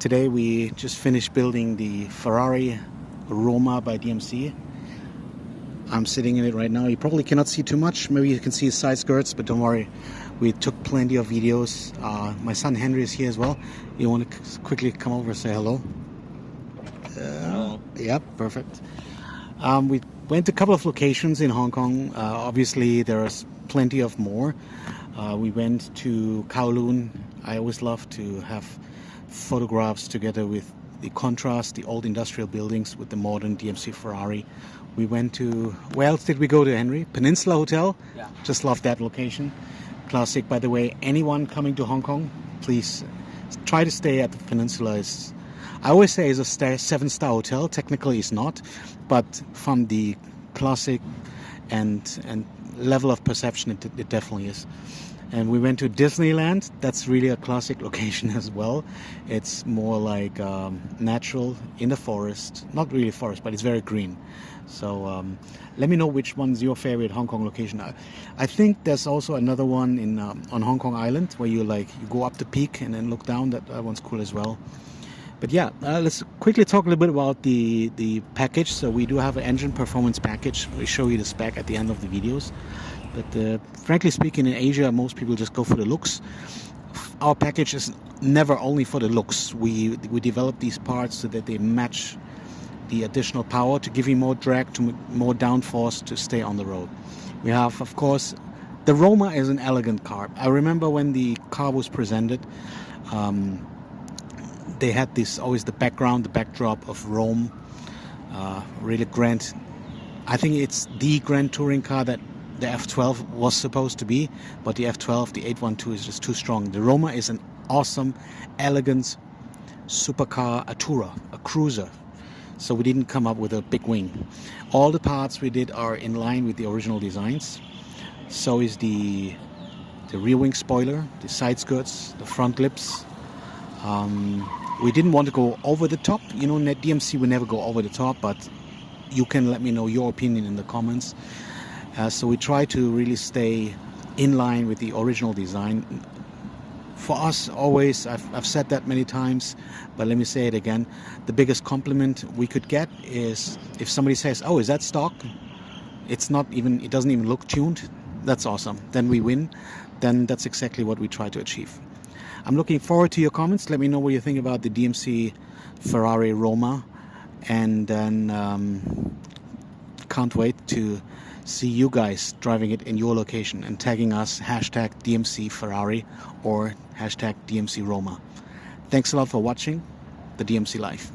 Today we just finished building the Ferrari Roma by DMC. I'm sitting in it right now. You probably cannot see too much. Maybe you can see side skirts, but don't worry. We took plenty of videos. My son Henry is here as well. You want to quickly come over and say hello? Hello. Yep, perfect. We went to a couple of locations in Hong Kong. Obviously, there's plenty of more. We went to Kowloon. I always love to have photographs together with the contrast, the old industrial buildings with the modern DMC Ferrari. We went to, where else did we go to, Henry? Peninsula Hotel? Yeah. Just love that location. Classic. By the way, anyone coming to Hong Kong, please try to stay at the Peninsula. I always say it's a 7-star hotel. Technically it's not, but from the classic and level of perception, it definitely is. And we went to Disneyland. That's really a classic location as well. It's more like natural in the forest. Not really forest, but it's very green. So let me know which one's your favorite Hong Kong location. I think there's also another one in on Hong Kong Island where you go up the peak and then look down. That one's cool as well. But yeah, let's quickly talk a little bit about the package. So we do have an engine performance package. We show you the spec at the end of the videos. But frankly speaking, in Asia, most people just go for the looks. Our package is never only for the looks. We develop these parts so that they match the additional power to give you more drag, to more downforce to stay on the road. We have, of course, the Roma is an elegant car. I remember when the car was presented, they had always the backdrop of Rome, really grand. I think it's the grand touring car that the F12 was supposed to be, but the F12, the 812 is just too strong. The Roma is an awesome, elegant supercar, a tourer, a cruiser. So we didn't come up with a big wing. All the parts we did are in line with the original designs. So is the rear wing spoiler, the side skirts, the front lips. We didn't want to go over the top. You know, at DMC we never go over the top, but you can let me know your opinion in the comments. So we try to really stay in line with the original design. For us, always, I've said that many times, but let me say it again. The biggest compliment we could get is if somebody says, "Oh, is that stock?" It doesn't even look tuned. That's awesome. Then we win. Then that's exactly what we try to achieve. I'm looking forward to your comments. Let me know what you think about the DMC Ferrari Roma, and then can't wait to see you guys driving it in your location and tagging us #DMC Ferrari or #DMC Roma. Thanks a lot for watching the DMC Life.